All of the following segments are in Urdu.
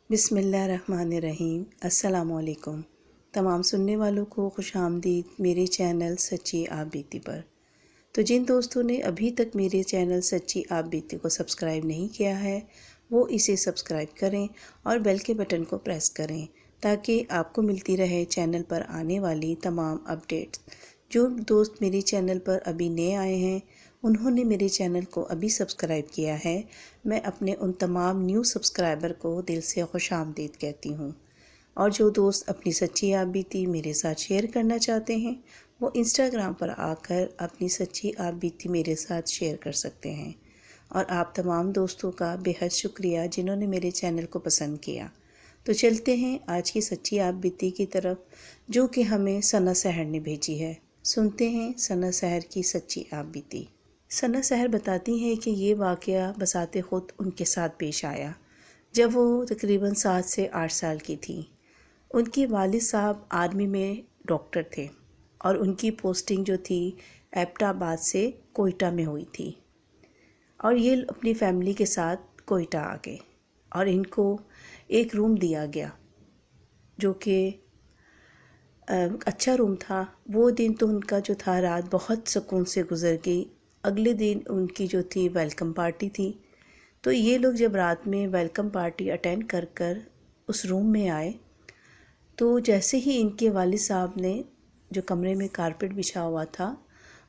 بسم اللہ الرحمن الرحیم۔ السلام علیکم تمام سننے والوں کو خوش آمدید میرے چینل سچی آپ بیتی پر۔ تو جن دوستوں نے ابھی تک میرے چینل سچی آپ بیتی کو سبسکرائب نہیں کیا ہے وہ اسے سبسکرائب کریں اور بیل کے بٹن کو پریس کریں تاکہ آپ کو ملتی رہے چینل پر آنے والی تمام اپڈیٹس۔ جو دوست میرے چینل پر ابھی نئے آئے ہیں انہوں نے میرے چینل کو ابھی سبسکرائب کیا ہے، میں اپنے ان تمام نیو سبسکرائبر کو دل سے خوش آمدید کہتی ہوں۔ اور جو دوست اپنی سچی آپ بیتی میرے ساتھ شیئر کرنا چاہتے ہیں وہ انسٹاگرام پر آ کر اپنی سچی آپ بیتی میرے ساتھ شیئر کر سکتے ہیں۔ اور آپ تمام دوستوں کا بے حد شکریہ جنہوں نے میرے چینل کو پسند کیا۔ تو چلتے ہیں آج کی سچی آپ بیتی کی طرف جو کہ ہمیں ثنا سحر نے بھیجی ہے۔ سنتے ہیں ثنا سحر کی سچی آپ بیتی۔ ثنا سحر بتاتی ہیں کہ یہ واقعہ بساط خود ان کے ساتھ پیش آیا جب وہ تقریباً 7 سے 8 سال کی تھیں۔ ان کے والد صاحب آرمی میں ڈاکٹر تھے اور ان کی پوسٹنگ جو تھی ایبٹ آباد سے کوئٹہ میں ہوئی تھی، اور یہ اپنی فیملی کے ساتھ کوئٹہ آ گئے اور ان کو ایک روم دیا گیا جو کہ اچھا روم تھا۔ وہ دن تو ان کا جو تھا رات بہت سکون سے گزر گئی۔ اگلے دن ان کی جو تھی ویلکم پارٹی تھی، تو یہ لوگ جب رات میں ویلکم پارٹی اٹینڈ کر کر اس روم میں آئے تو جیسے ہی ان کے والد صاحب نے جو کمرے میں کارپیٹ بچھا ہوا تھا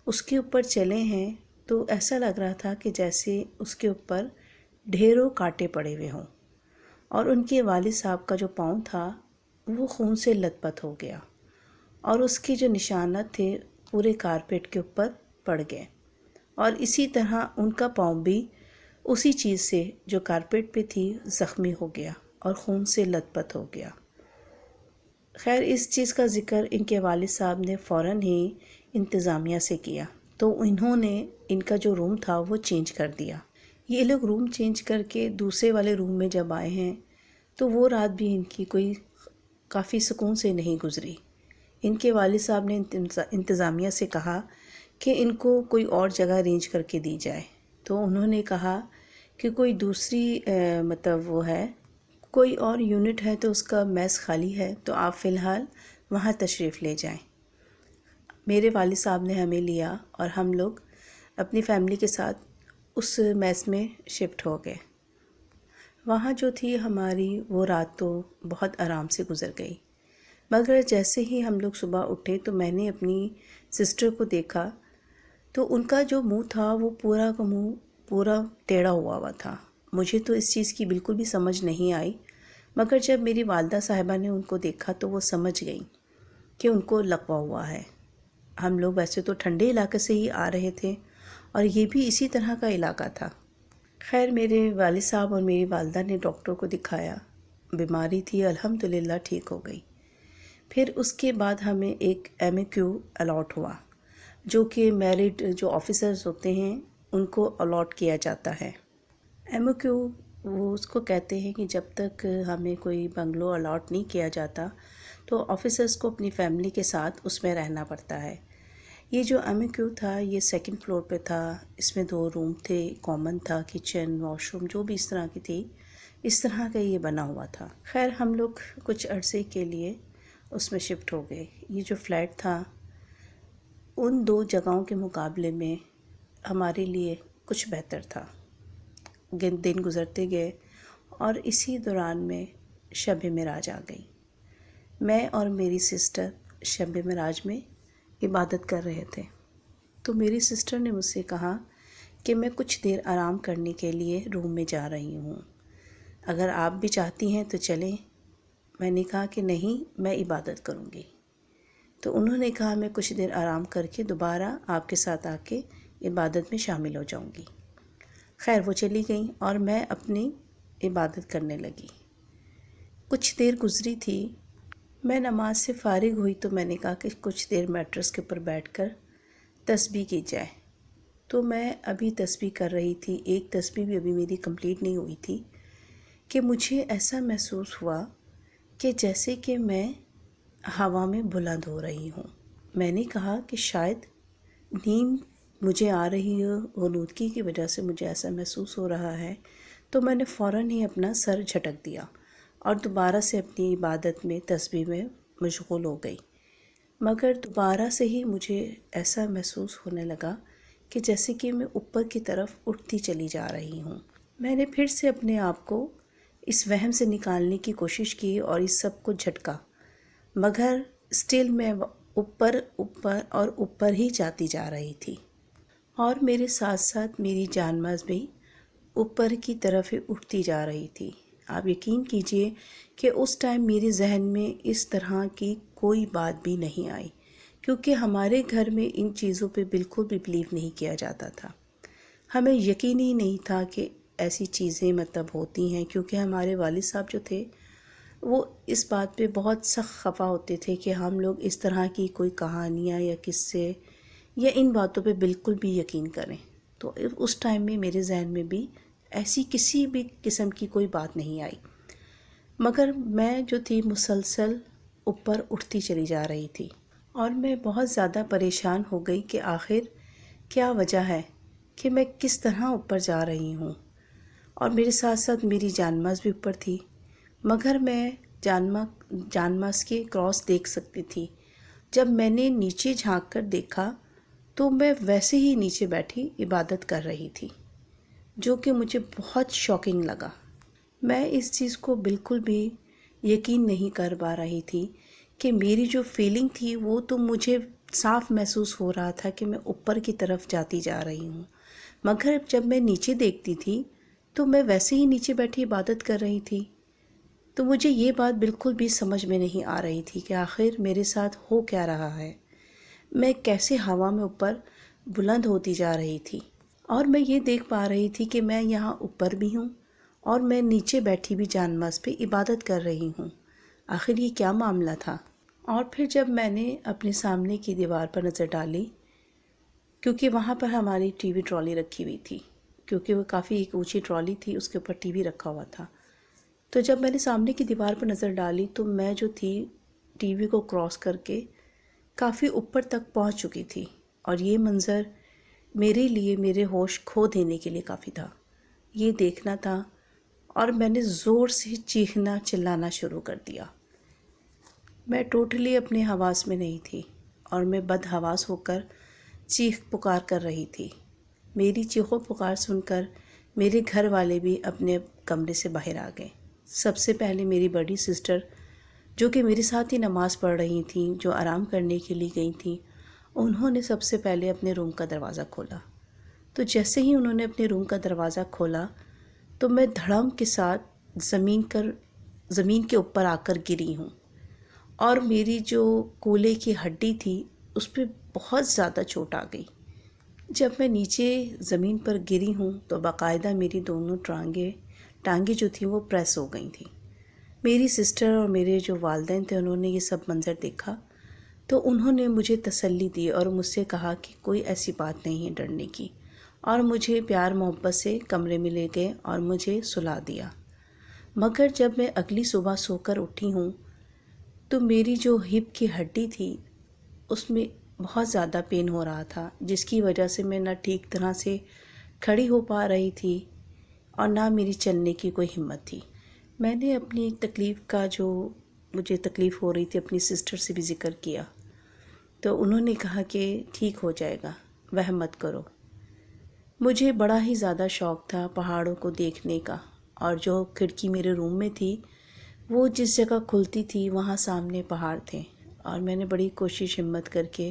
اس کے اوپر چلے ہیں تو ایسا لگ رہا تھا کہ جیسے اس کے اوپر ڈھیروں کانٹے پڑے ہوئے ہوں، اور ان کے والد صاحب کا جو پاؤں تھا وہ خون سے لت پت ہو گیا اور اس کے جو نشانات تھے پورے کارپیٹ کے اوپر پڑ گئے، اور اسی طرح ان کا پاؤں بھی اسی چیز سے جو کارپیٹ پہ تھی زخمی ہو گیا اور خون سے لت پت ہو گیا۔ خیر اس چیز کا ذکر ان کے والد صاحب نے فوراً ہی انتظامیہ سے کیا، تو انہوں نے ان کا جو روم تھا وہ چینج کر دیا۔ یہ لوگ روم چینج کر کے دوسرے والے روم میں جب آئے ہیں تو وہ رات بھی ان کی کوئی کافی سکون سے نہیں گزری۔ ان کے والد صاحب نے انتظامیہ سے کہا کہ ان کو کوئی اور جگہ ارینج کر کے دی جائے، تو انہوں نے کہا کہ کوئی دوسری وہ ہے، کوئی اور یونٹ ہے تو اس کا میس خالی ہے تو آپ فی الحال وہاں تشریف لے جائیں۔ میرے والد صاحب نے ہمیں لیا اور ہم لوگ اپنی فیملی کے ساتھ اس میس میں شفٹ ہو گئے۔ وہاں جو تھی ہماری وہ رات تو بہت آرام سے گزر گئی، مگر جیسے ہی ہم لوگ صبح اٹھے تو میں نے اپنی سسٹر کو دیکھا تو ان کا جو منہ تھا وہ پورا کا منہ پورا ٹیڑھا ہوا تھا۔ مجھے تو اس چیز کی بالکل بھی سمجھ نہیں آئی، مگر جب میری والدہ صاحبہ نے ان کو دیکھا تو وہ سمجھ گئیں کہ ان کو لقوہ ہوا ہے۔ ہم لوگ ویسے تو ٹھنڈے علاقے سے ہی آ رہے تھے اور یہ بھی اسی طرح کا علاقہ تھا۔ خیر میرے والد صاحب اور میری والدہ نے ڈاکٹر کو دکھایا، بیماری تھی الحمدللہ ٹھیک ہو گئی۔ پھر اس کے بعد ہمیں ایک MAQ الاٹ ہوا جو کہ میرڈ جو آفیسرز ہوتے ہیں ان کو الاٹ کیا جاتا ہے۔ MAQ وہ اس کو کہتے ہیں کہ جب تک ہمیں کوئی بنگلو الاٹ نہیں کیا جاتا تو آفیسرز کو اپنی فیملی کے ساتھ اس میں رہنا پڑتا ہے۔ یہ جو MAQ تھا یہ 2nd فلور پہ تھا، اس میں 2 روم تھے، کامن تھا، کچن واش روم جو بھی اس طرح کی تھی، اس طرح کا یہ بنا ہوا تھا۔ خیر ہم لوگ کچھ عرصے کے لیے اس میں شفٹ ہو گئے۔ یہ جو فلیٹ تھا ان 2 جگہوں کے مقابلے میں ہمارے لیے کچھ بہتر تھا۔ دن گزرتے گئے اور اسی دوران میں شب معراج آ گئی۔ میں اور میری سسٹر شب معراج میں عبادت کر رہے تھے، تو میری سسٹر نے مجھ سے کہا کہ میں کچھ دیر آرام کرنے کے لیے روم میں جا رہی ہوں، اگر آپ بھی چاہتی ہیں تو چلیں۔ میں نے کہا کہ نہیں میں عبادت کروں گی، تو انہوں نے کہا میں کچھ دیر آرام کر کے دوبارہ آپ کے ساتھ آ کے عبادت میں شامل ہو جاؤں گی۔ خیر وہ چلی گئیں اور میں اپنی عبادت کرنے لگی۔ کچھ دیر گزری تھی، میں نماز سے فارغ ہوئی تو میں نے کہا کہ کچھ دیر میٹرس کے اوپر بیٹھ کر تسبیح کی جائے، تو میں ابھی تسبیح کر رہی تھی، ایک تسبیح بھی ابھی میری کمپلیٹ نہیں ہوئی تھی کہ مجھے ایسا محسوس ہوا کہ جیسے کہ میں ہوا میں بلند ہو رہی ہوں۔ میں نے کہا کہ شاید نیند مجھے آ رہی ہے، غنودگی کی وجہ سے مجھے ایسا محسوس ہو رہا ہے، تو میں نے فوراً ہی اپنا سر جھٹک دیا اور دوبارہ سے اپنی عبادت میں تسبیح میں مشغول ہو گئی، مگر دوبارہ سے ہی مجھے ایسا محسوس ہونے لگا کہ جیسے کہ میں اوپر کی طرف اٹھتی چلی جا رہی ہوں۔ میں نے پھر سے اپنے آپ کو اس وہم سے نکالنے کی کوشش کی اور اس سب کو جھٹکا، مگر اسٹل میں اوپر اوپر اور اوپر ہی جاتی جا رہی تھی، اور میرے ساتھ ساتھ میری جانماز بھی اوپر کی طرف ہی اٹھتی جا رہی تھی۔ آپ یقین کیجئے کہ اس ٹائم میرے ذہن میں اس طرح کی کوئی بات بھی نہیں آئی، کیونکہ ہمارے گھر میں ان چیزوں پہ بالکل بھی بلیو نہیں کیا جاتا تھا۔ ہمیں یقین ہی نہیں تھا کہ ایسی چیزیں ہوتی ہیں، کیونکہ ہمارے والد صاحب جو تھے وہ اس بات پہ بہت سخت خفا ہوتے تھے کہ ہم لوگ اس طرح کی کوئی کہانیاں یا قصے یا ان باتوں پہ بالکل بھی یقین کریں۔ تو اس ٹائم میں میرے ذہن میں بھی ایسی کسی بھی قسم کی کوئی بات نہیں آئی، مگر میں جو تھی مسلسل اوپر اٹھتی چلی جا رہی تھی، اور میں بہت زیادہ پریشان ہو گئی کہ آخر کیا وجہ ہے کہ میں کس طرح اوپر جا رہی ہوں، اور میرے ساتھ ساتھ میری جانماز بھی اوپر تھی، مگر میں جانماز کے کراس دیکھ سکتی تھی۔ جب میں نے نیچے جھانک کر دیکھا تو میں ویسے ہی نیچے بیٹھی عبادت کر رہی تھی، جو کہ مجھے بہت شاکنگ لگا۔ میں اس چیز کو بالکل بھی یقین نہیں کر پا رہی تھی کہ میری جو فیلنگ تھی وہ تو مجھے صاف محسوس ہو رہا تھا کہ میں اوپر کی طرف جاتی جا رہی ہوں، مگر جب میں نیچے دیکھتی تھی تو میں ویسے ہی نیچے بیٹھی عبادت کر رہی تھی۔ تو مجھے یہ بات بالکل بھی سمجھ میں نہیں آ رہی تھی کہ آخر میرے ساتھ ہو کیا رہا ہے۔ میں کیسے ہوا میں اوپر بلند ہوتی جا رہی تھی، اور میں یہ دیکھ پا رہی تھی کہ میں یہاں اوپر بھی ہوں اور میں نیچے بیٹھی بھی جانماز پہ عبادت کر رہی ہوں۔ آخر یہ کیا معاملہ تھا؟ اور پھر جب میں نے اپنے سامنے کی دیوار پر نظر ڈالی، کیونکہ وہاں پر ہماری ٹی وی ٹرالی رکھی ہوئی تھی، کیونکہ وہ کافی ایک اونچی ٹرالی تھی، اس کے اوپر ٹی وی رکھا ہوا تھا۔ تو جب میں نے سامنے کی دیوار پر نظر ڈالی تو میں جو تھی ٹی وی کو کراس کر کے کافی اوپر تک پہنچ چکی تھی، اور یہ منظر میرے لیے میرے ہوش کھو دینے کے لیے کافی تھا۔ یہ دیکھنا تھا، اور میں نے زور سے چیخنا چلانا شروع کر دیا۔ میں ٹوٹلی اپنے حواس میں نہیں تھی، اور میں بد حواس ہو کر چیخ پکار کر رہی تھی۔ میری چیخو پکار سن کر میرے گھر والے بھی اپنے کمرے سے باہر آ گئے۔ سب سے پہلے میری بڑی سسٹر، جو کہ میرے ساتھ ہی نماز پڑھ رہی تھیں، جو آرام کرنے کے لیے گئی تھیں، انہوں نے سب سے پہلے اپنے روم کا دروازہ کھولا۔ تو جیسے ہی انہوں نے اپنے روم کا دروازہ کھولا تو میں دھڑم کے ساتھ زمین کے اوپر آ کر گری ہوں، اور میری جو کولے کی ہڈی تھی اس پہ بہت زیادہ چوٹ آ گئی۔ جب میں نیچے زمین پر گری ہوں تو باقاعدہ میری دونوں ٹانگیں جو تھیں وہ پریس ہو گئی تھیں۔ میری سسٹر اور میرے جو والدین تھے انہوں نے یہ سب منظر دیکھا تو انہوں نے مجھے تسلی دی اور مجھ سے کہا کہ کوئی ایسی بات نہیں ہے ڈرنے کی، اور مجھے پیار محبت سے کمرے میں لے گئے اور مجھے سلا دیا۔ مگر جب میں اگلی صبح سو کر اٹھی ہوں تو میری جو ہپ کی ہڈی تھی اس میں بہت زیادہ پین ہو رہا تھا، جس کی وجہ سے میں نہ ٹھیک طرح سے کھڑی ہو پا رہی تھی اور نہ میری چلنے کی کوئی ہمت تھی۔ میں نے اپنی تکلیف کا، جو مجھے تکلیف ہو رہی تھی، اپنی سسٹر سے بھی ذکر کیا، تو انہوں نے کہا کہ ٹھیک ہو جائے گا، وہم مت کرو۔ مجھے بڑا ہی زیادہ شوق تھا پہاڑوں کو دیکھنے کا، اور جو کھڑکی میرے روم میں تھی وہ جس جگہ کھلتی تھی وہاں سامنے پہاڑ تھے، اور میں نے بڑی کوشش ہمت کر کے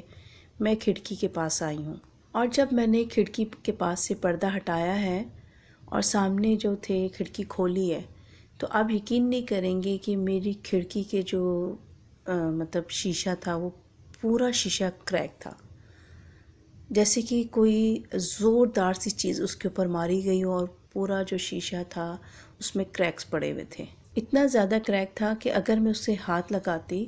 میں کھڑکی کے پاس آئی ہوں، اور جب میں نے کھڑکی کے پاس سے پردہ ہٹایا ہے اور سامنے جو تھے کھڑکی کھولی ہے، تو آپ یقین نہیں کریں گے کہ میری کھڑکی کے جو شیشہ تھا وہ پورا شیشہ کریک تھا، جیسے کہ کوئی زوردار سی چیز اس کے اوپر ماری گئی ہو، اور پورا جو شیشہ تھا اس میں کریکس پڑے ہوئے تھے۔ اتنا زیادہ کریک تھا کہ اگر میں اس سے ہاتھ لگاتی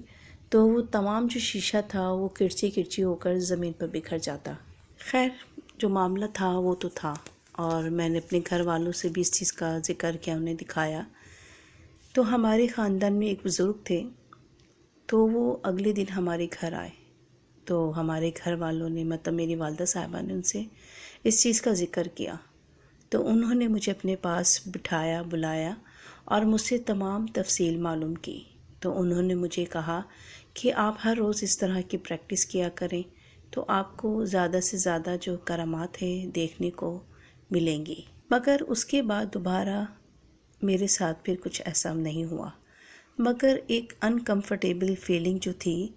تو وہ تمام جو شیشہ تھا وہ کرچی کرچی ہو کر زمین پر بکھر جاتا۔ خیر، جو معاملہ تھا وہ تو تھا، اور میں نے اپنے گھر والوں سے بھی اس چیز کا ذکر کیا، انہیں دکھایا۔ تو ہمارے خاندان میں ایک بزرگ تھے، تو وہ اگلے دن ہمارے گھر آئے، تو ہمارے گھر والوں نے میری والدہ صاحبہ نے ان سے اس چیز کا ذکر کیا۔ تو انہوں نے مجھے اپنے پاس بٹھایا، بلایا اور مجھ سے تمام تفصیل معلوم کی۔ تو انہوں نے مجھے کہا کہ آپ ہر روز اس طرح کی پریکٹس کیا کریں تو آپ کو زیادہ سے زیادہ جو کرامات ہیں دیکھنے کو ملیں گی۔ مگر اس کے بعد دوبارہ میرے ساتھ پھر کچھ ایسا نہیں ہوا، مگر ایک انکمفرٹیبل فیلنگ جو تھی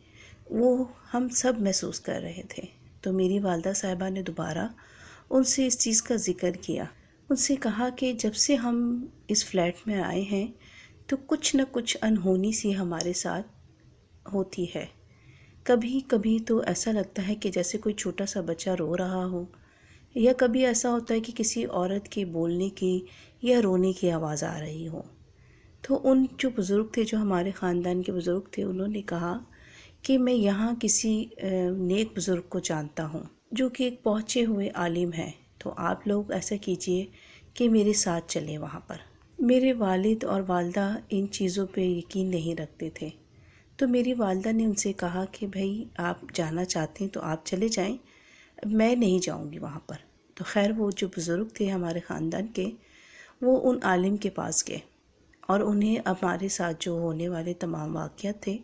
وہ ہم سب محسوس کر رہے تھے۔ تو میری والدہ صاحبہ نے دوبارہ ان سے اس چیز کا ذکر کیا، ان سے کہا کہ جب سے ہم اس فلیٹ میں آئے ہیں تو کچھ نہ کچھ انہونی سی ہمارے ساتھ ہوتی ہے۔ کبھی کبھی تو ایسا لگتا ہے کہ جیسے کوئی چھوٹا سا بچہ رو رہا ہو، یا کبھی ایسا ہوتا ہے کہ کسی عورت کے بولنے کی یا رونے کی آواز آ رہی ہو۔ تو ان جو بزرگ تھے، جو ہمارے خاندان کے بزرگ تھے، انہوں نے کہا کہ میں یہاں کسی نیک بزرگ کو جانتا ہوں جو کہ ایک پہنچے ہوئے عالم ہیں، تو آپ لوگ ایسا کیجئے کہ میرے ساتھ چلیں وہاں پر۔ میرے والد اور والدہ ان چیزوں پہ یقین نہیں رکھتے تھے، تو میری والدہ نے ان سے کہا کہ بھائی آپ جانا چاہتے ہیں تو آپ چلے جائیں، میں نہیں جاؤں گی وہاں پر۔ تو خیر وہ جو بزرگ تھے ہمارے خاندان کے، وہ ان عالم کے پاس گئے اور انہیں ہمارے ساتھ جو ہونے والے تمام واقعات تھے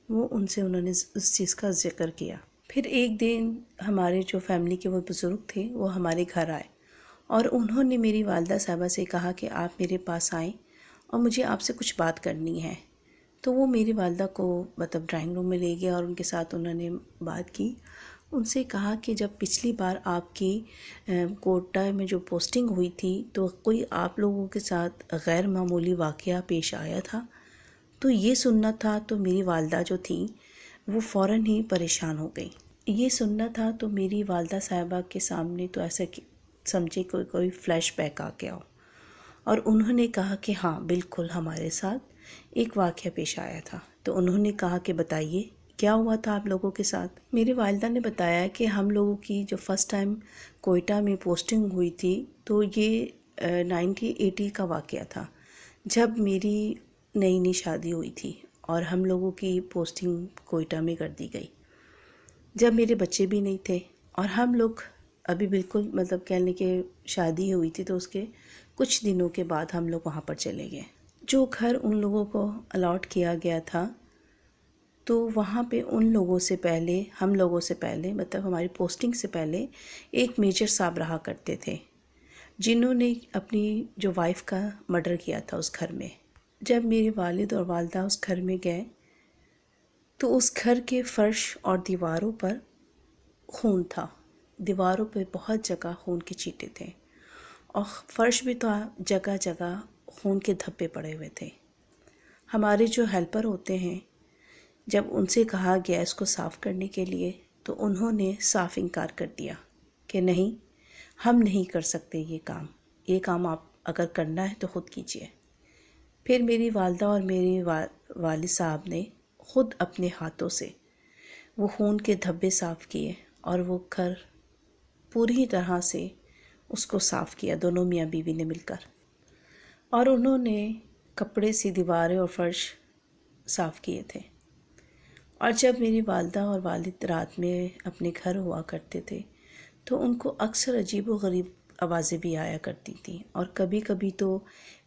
وہ انہوں نے اس چیز کا ذکر کیا۔ پھر ایک دن ہمارے جو فیملی کے وہ بزرگ تھے وہ ہمارے گھر آئے اور انہوں نے میری والدہ صاحبہ سے کہا کہ آپ میرے پاس آئیں اور مجھے آپ سے کچھ بات کرنی ہے۔ تو وہ میری والدہ کو ڈرائنگ روم میں لے گیا اور ان کے ساتھ انہوں نے بات کی۔ ان سے کہا کہ جب پچھلی بار آپ کی کوٹا میں جو پوسٹنگ ہوئی تھی تو کوئی آپ لوگوں کے ساتھ غیر معمولی واقعہ پیش آیا تھا، تو یہ سننا تھا۔ تو میری والدہ جو تھیں وہ فوراً ہی پریشان ہو گئی۔ یہ سننا تھا تو میری والدہ صاحبہ کے سامنے تو ایسا سمجھے کوئی فلیش بیک آ گیا ہو، اور انہوں نے کہا کہ ہاں بالکل ہمارے ساتھ ایک واقعہ پیش آیا تھا۔ تو انہوں نے کہا کہ بتائیے کیا ہوا تھا آپ لوگوں کے ساتھ۔ میری والدہ نے بتایا کہ ہم لوگوں کی جو فرسٹ ٹائم کوئٹہ میں پوسٹنگ ہوئی تھی تو یہ 1980 کا واقعہ تھا، جب میری نئی نئی شادی ہوئی تھی اور ہم لوگوں کی پوسٹنگ کوئٹہ میں کر دی گئی، جب میرے بچے بھی نہیں تھے اور ہم لوگ ابھی بالکل کہہ لیں کہ شادی ہوئی تھی تو اس کے کچھ دنوں کے بعد ہم لوگ وہاں پر چلے گئے۔ جو گھر ان لوگوں کو الاٹ کیا گیا تھا تو وہاں پہ ان لوگوں سے پہلے، ہم لوگوں سے پہلے ہماری پوسٹنگ سے پہلے ایک میجر صاحب رہا کرتے تھے جنہوں نے اپنی جو وائف کا مرڈر کیا تھا اس گھر میں۔ جب میرے والد اور والدہ اس گھر میں گئے تو اس گھر کے فرش اور دیواروں پر خون تھا، دیواروں پہ بہت جگہ خون کے چیٹے تھے اور فرش بھی تھا، جگہ جگہ خون کے دھبے پڑے ہوئے تھے۔ ہمارے جو ہیلپر ہوتے ہیں، جب ان سے کہا گیا اس کو صاف کرنے کے لیے تو انہوں نے صاف انکار کر دیا کہ نہیں، ہم نہیں کر سکتے یہ کام آپ اگر کرنا ہے تو خود کیجئے۔ پھر میری والدہ اور میرے والد صاحب نے خود اپنے ہاتھوں سے وہ خون کے دھبے صاف کیے اور وہ گھر پوری طرح سے اس کو صاف کیا، دونوں میاں بیوی نے مل کر، اور انہوں نے کپڑے سے دیواریں اور فرش صاف کیے تھے۔ اور جب میری والدہ اور والد رات میں اپنے گھر ہوا کرتے تھے تو ان کو اکثر عجیب و غریب آوازیں بھی آیا کرتی تھیں، اور کبھی کبھی تو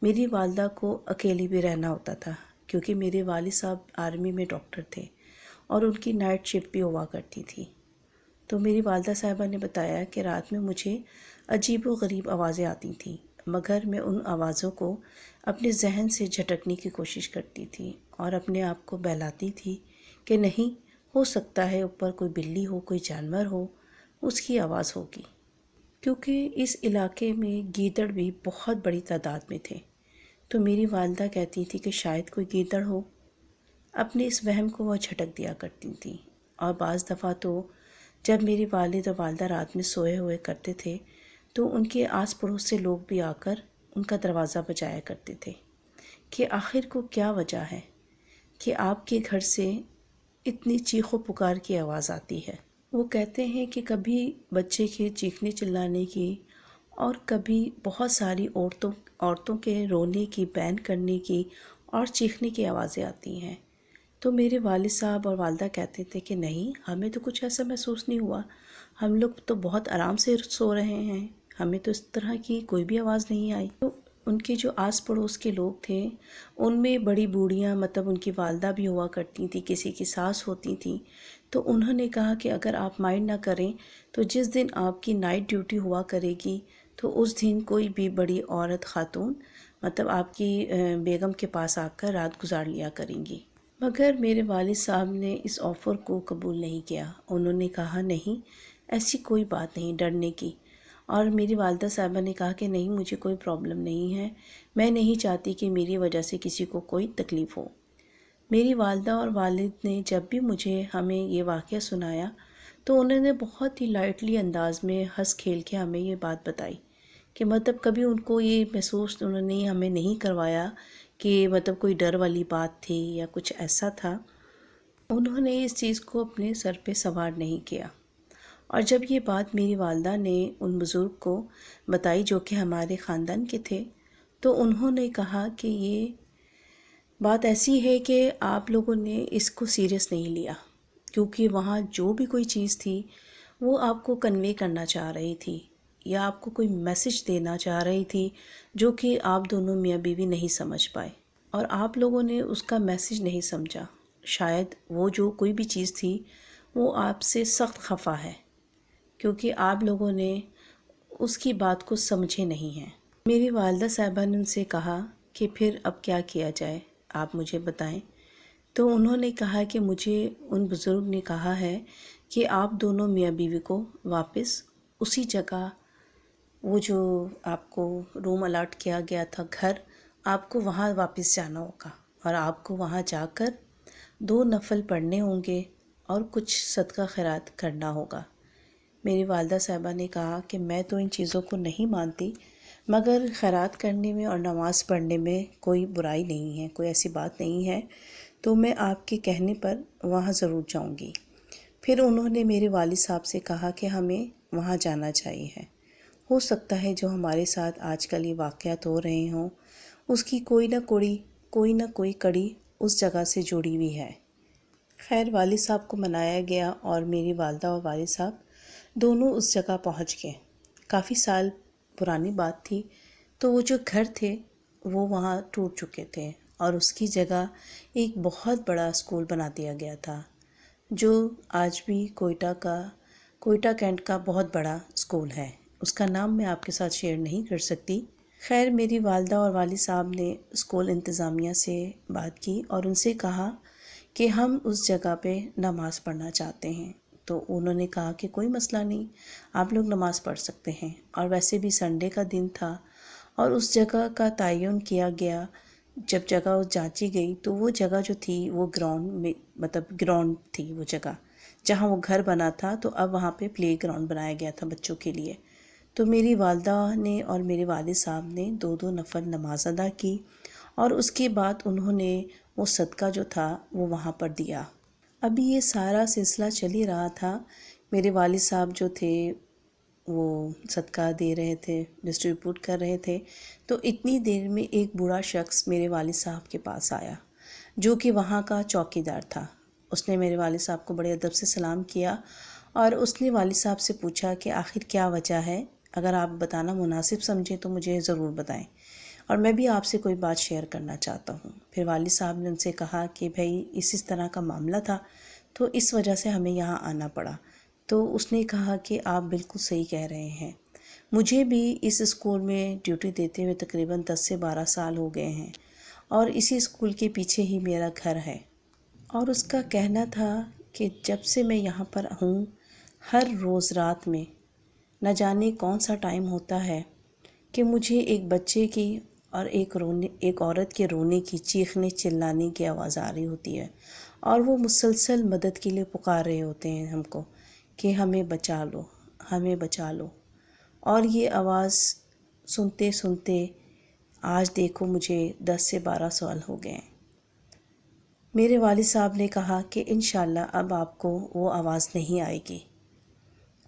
میری والدہ کو اکیلی بھی رہنا ہوتا تھا کیونکہ میرے والد صاحب آرمی میں ڈاکٹر تھے اور ان کی نائٹ شفٹ بھی ہوا کرتی تھی۔ تو میری والدہ صاحبہ نے بتایا کہ رات میں مجھے عجیب و غریب آوازیں آتی تھیں، مگر میں ان آوازوں کو اپنے ذہن سے جھٹکنے کی کوشش کرتی تھی اور اپنے آپ کو بہلاتی تھی کہ نہیں، ہو سکتا ہے اوپر کوئی بلی ہو، کوئی جانور ہو، اس کی آواز ہوگی، کیونکہ اس علاقے میں گیدڑ بھی بہت بڑی تعداد میں تھے۔ تو میری والدہ کہتی تھی کہ شاید کوئی گیدڑ ہو، اپنے اس وہم کو وہ جھٹک دیا کرتی تھیں۔ اور بعض دفعہ تو جب میری والد اور والدہ رات میں سوئے ہوئے کرتے تھے تو ان کے آس پڑوس سے لوگ بھی آ کر ان کا دروازہ بجایا کرتے تھے کہ آخر کو کیا وجہ ہے کہ آپ کے گھر سے اتنی چیخ و پکار کی آواز آتی ہے۔ وہ کہتے ہیں کہ کبھی بچے کے چیخنے چلانے کی اور کبھی بہت ساری عورتوں کے رونے کی، بین کرنے کی اور چیخنے کی آوازیں آتی ہیں۔ تو میرے والد صاحب اور والدہ کہتے تھے کہ نہیں، ہمیں تو کچھ ایسا محسوس نہیں ہوا، ہم لوگ تو بہت آرام سے سو رہے ہیں، ہمیں تو اس طرح کی کوئی بھی آواز نہیں آئی۔ تو ان کے جو آس پڑوس کے لوگ تھے ان میں بڑی بوڑھیاں، مطلب ان کی والدہ بھی ہوا کرتی تھیں، کسی کی ساس ہوتی تھیں، تو انہوں نے کہا کہ اگر آپ مائنڈ نہ کریں تو جس دن آپ کی نائٹ ڈیوٹی ہوا کرے گی تو اس دن کوئی بھی بڑی عورت خاتون مطلب آپ کی بیگم کے پاس آ کر رات گزار لیا کریں گی۔ مگر میرے والد صاحب نے اس آفر کو قبول نہیں کیا۔ انہوں نے کہا نہیں، ایسی کوئی بات نہیں ڈرنے کی۔ اور میری والدہ صاحبہ نے کہا کہ نہیں، مجھے کوئی پرابلم نہیں ہے، میں نہیں چاہتی کہ میری وجہ سے کسی کو کوئی تکلیف ہو۔ میری والدہ اور والد نے جب بھی ہمیں یہ واقعہ سنایا تو انہوں نے بہت ہی لائٹلی انداز میں ہنس کھیل کے ہمیں یہ بات بتائی کہ مطلب کبھی ان کو یہ محسوس انہوں نے ہمیں نہیں کروایا کہ مطلب کوئی ڈر والی بات تھی یا کچھ ایسا تھا۔ انہوں نے اس چیز کو اپنے سر پہ سوار نہیں کیا۔ اور جب یہ بات میری والدہ نے ان بزرگ کو بتائی جو کہ ہمارے خاندان کے تھے، تو انہوں نے کہا کہ یہ بات ایسی ہے کہ آپ لوگوں نے اس کو سیریس نہیں لیا، کیونکہ وہاں جو بھی کوئی چیز تھی وہ آپ کو کنوے کرنا چاہ رہی تھی یا آپ کو کوئی میسج دینا چاہ رہی تھی جو کہ آپ دونوں میاں بیوی نہیں سمجھ پائے، اور آپ لوگوں نے اس کا میسج نہیں سمجھا۔ شاید وہ جو کوئی بھی چیز تھی وہ آپ سے سخت خفا ہے کیونکہ آپ لوگوں نے اس کی بات کو سمجھے نہیں ہیں۔ میری والدہ صاحبہ نے ان سے کہا کہ پھر اب کیا کیا جائے، آپ مجھے بتائیں۔ تو انہوں نے کہا کہ مجھے ان بزرگ نے کہا ہے کہ آپ دونوں میاں بیوی کو واپس اسی جگہ، وہ جو آپ کو روم الاٹ کیا گیا تھا گھر، آپ کو وہاں واپس جانا ہوگا اور آپ کو وہاں جا کر 2 نفل پڑھنے ہوں گے اور کچھ صدقہ خیرات کرنا ہوگا۔ میری والدہ صاحبہ نے کہا کہ میں تو ان چیزوں کو نہیں مانتی، مگر خیرات کرنے میں اور نماز پڑھنے میں کوئی برائی نہیں ہے، کوئی ایسی بات نہیں ہے، تو میں آپ کے کہنے پر وہاں ضرور جاؤں گی۔ پھر انہوں نے میرے والد صاحب سے کہا کہ ہمیں وہاں جانا چاہیے، ہو سکتا ہے جو ہمارے ساتھ آج کل یہ واقعات ہو رہے ہوں اس کی کوئی نہ کوئی کڑی اس جگہ سے جڑی ہوئی ہے۔ خیر والد صاحب کو منایا گیا اور میری والدہ اور والد صاحب دونوں اس جگہ پہنچ گئے۔ کافی سال پرانی بات تھی، تو وہ جو گھر تھے وہ وہاں ٹوٹ چکے تھے اور اس کی جگہ ایک بہت بڑا اسکول بنا دیا گیا تھا جو آج بھی کوئٹہ کینٹ کا بہت بڑا اسکول ہے۔ اس کا نام میں آپ کے ساتھ شیئر نہیں کر سکتی۔ خیر میری والدہ اور والد صاحب نے اسکول انتظامیہ سے بات کی اور ان سے کہا کہ ہم اس جگہ پہ نماز پڑھنا چاہتے ہیں، تو انہوں نے کہا کہ کوئی مسئلہ نہیں، آپ لوگ نماز پڑھ سکتے ہیں۔ اور ویسے بھی سنڈے کا دن تھا اور اس جگہ کا تعین کیا گیا۔ جب جگہ جانچی گئی تو وہ جگہ جو تھی وہ گراؤنڈ تھی، وہ جگہ جہاں وہ گھر بنا تھا، تو اب وہاں پہ پلے گراؤنڈ بنایا گیا تھا بچوں کے لیے۔ تو میری والدہ نے اور میرے والد صاحب نے 2 نفل نماز ادا کی اور اس کے بعد انہوں نے وہ صدقہ جو تھا وہ وہاں پر دیا۔ ابھی یہ سارا سلسلہ چل ہی رہا تھا، میرے والد صاحب جو تھے وہ صدقہ دے رہے تھے، ڈسٹریبیوٹ کر رہے تھے، تو اتنی دیر میں ایک بوڑھا شخص میرے والد صاحب کے پاس آیا جو کہ وہاں کا چوکی دار تھا۔ اس نے میرے والد صاحب کو بڑے ادب سے سلام کیا اور اس نے والد صاحب سے پوچھا کہ آخر کیا وجہ ہے، اگر آپ بتانا مناسب سمجھیں تو مجھے ضرور بتائیں، اور میں بھی آپ سے کوئی بات شیئر کرنا چاہتا ہوں۔ پھر والد صاحب نے ان سے کہا کہ بھائی اس طرح کا معاملہ تھا تو اس وجہ سے ہمیں یہاں آنا پڑا۔ تو اس نے کہا کہ آپ بالکل صحیح کہہ رہے ہیں، مجھے بھی اس اسکول میں ڈیوٹی دیتے ہوئے تقریباً 10 سے 12 سال ہو گئے ہیں اور اسی اسکول کے پیچھے ہی میرا گھر ہے۔ اور اس کا کہنا تھا کہ جب سے میں یہاں پر ہوں، ہر روز رات میں نہ جانے کون سا ٹائم ہوتا ہے کہ مجھے ایک بچے کی اور ایک عورت کے رونے کی، چیخنے چلانے کی آواز آ رہی ہوتی ہے، اور وہ مسلسل مدد کے لیے پکار رہے ہوتے ہیں ہم کو کہ ہمیں بچا لو، ہمیں بچا لو۔ اور یہ آواز سنتے سنتے آج دیکھو مجھے 10 سے 12 سال ہو گئے ہیں۔ میرے والد صاحب نے کہا کہ انشاءاللہ اب آپ کو وہ آواز نہیں آئے گی،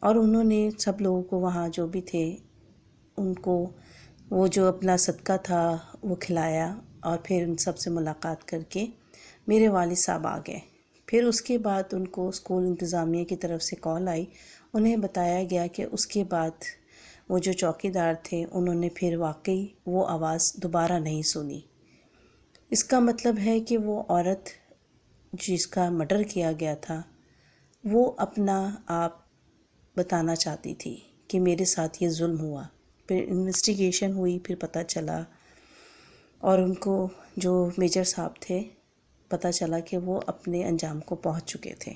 اور انہوں نے سب لوگوں کو وہاں جو بھی تھے ان کو وہ جو اپنا صدقہ تھا وہ کھلایا، اور پھر ان سب سے ملاقات کر کے میرے والد صاحب آ گئے۔ پھر اس کے بعد ان کو اسکول انتظامیہ کی طرف سے کال آئی، انہیں بتایا گیا کہ اس کے بعد وہ جو چوکیدار تھے انہوں نے پھر واقعی وہ آواز دوبارہ نہیں سنی۔ اس کا مطلب ہے کہ وہ عورت جس کا مرڈر کیا گیا تھا وہ اپنا آپ بتانا چاہتی تھی کہ میرے ساتھ یہ ظلم ہوا۔ پھر انویسٹیگیشن ہوئی، پھر پتہ چلا، اور ان کو جو میجر صاحب تھے پتہ چلا کہ وہ اپنے انجام کو پہنچ چکے تھے۔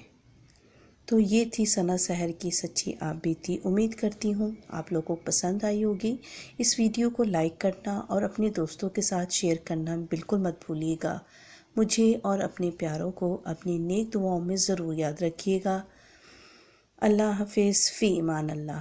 تو یہ تھی ثنا سحر کی سچی آپ بیتی۔ امید کرتی ہوں آپ لوگوں کو پسند آئی ہوگی۔ اس ویڈیو کو لائک کرنا اور اپنے دوستوں کے ساتھ شیئر کرنا بالکل مت بھولیے گا۔ مجھے اور اپنے پیاروں کو اپنی نیک دعاؤں میں ضرور یاد رکھیے گا۔ اللہ حافظ، فی امان اللہ۔